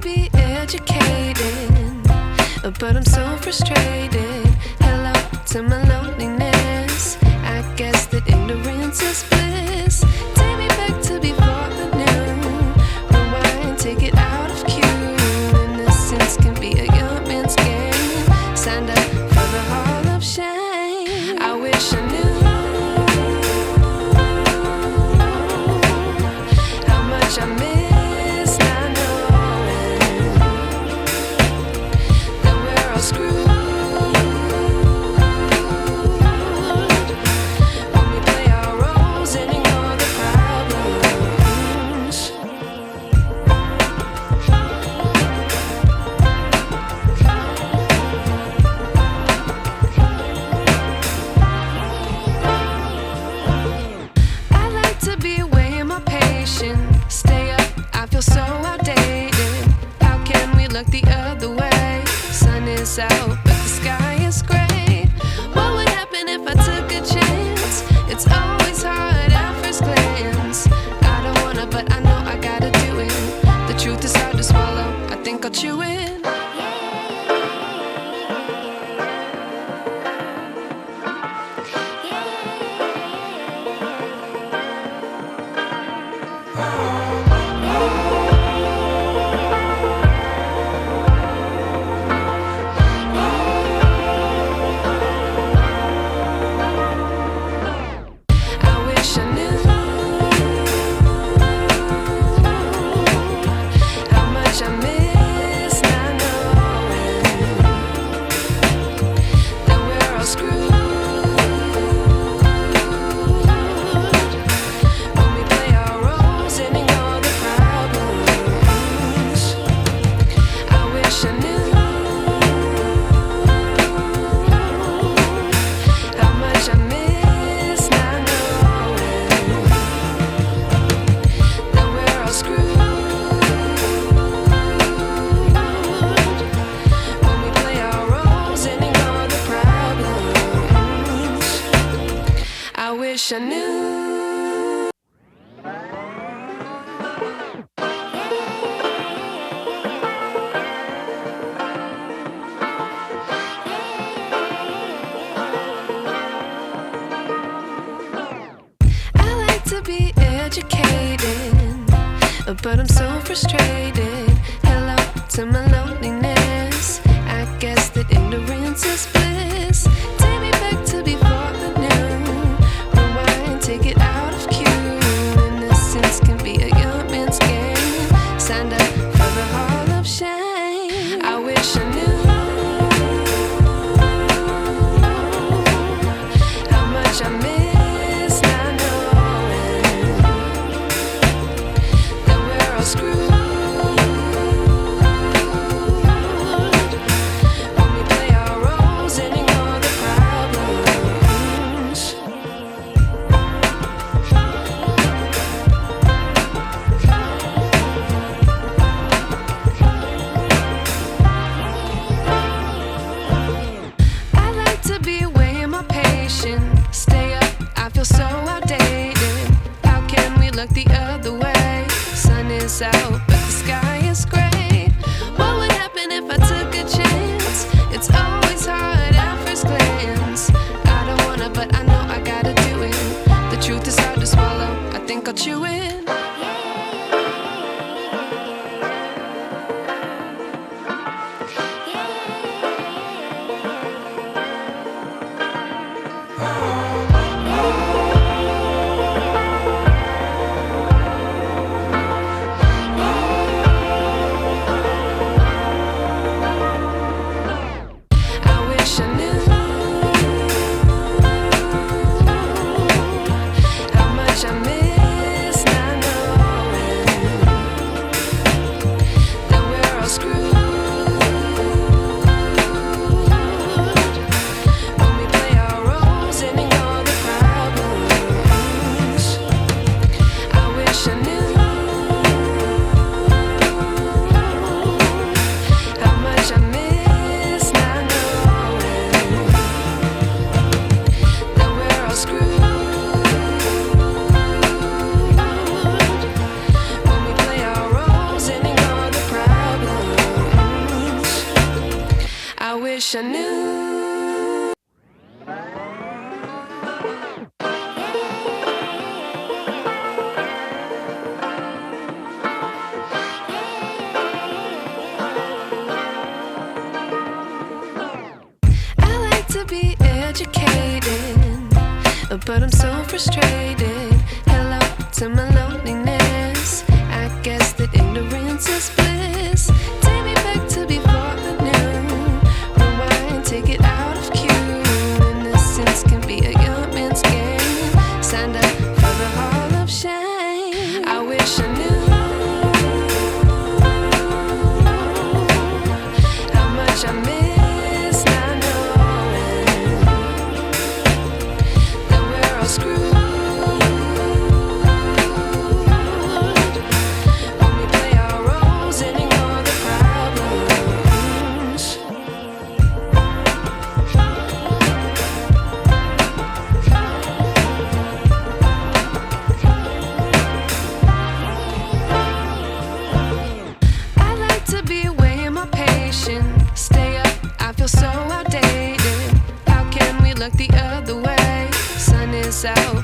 be educated, but I'm so frustrated. Hello to my loneliness. I guess that ignorance is bliss. Take me back to before I knew. Rewind, take it out of cue. Innocence can be a young man's game. Signed up for the hall of shame. I wish I knew how much I miss not knowing that we're all screwed. Stay up, I feel so outdated. How can we look the other way? Sun is out, but the sky is gray. What would happen if I took a chance? It's always hard at first glance. I don't wanna, but I know I gotta do it. The truth is hard to swallow, I think I'll chew it. I wish I knew. I like to be educated, but I'm so frustrated. Hello to my loneliness. I guess that ignorance is bliss. Take me back to before I knew. Rewind, take it out of cue. Innocence can be a young man's game. Signed up for the hall of shame. I wish I knew how much I miss not knowing that we're all screwed. wish I knew. I like to be educated, but I'm so frustrated. Hello to my loneliness. I guess that ignorance is bliss. Take me back to before I knew. Rewind, take it out of cue. Innocence can be a young man's game. Signed up for the hall of shame. I wish I knew how much I miss not knowing that we're all screwed. Stay up, I feel so outdated. How can we look the other way? Sun is out,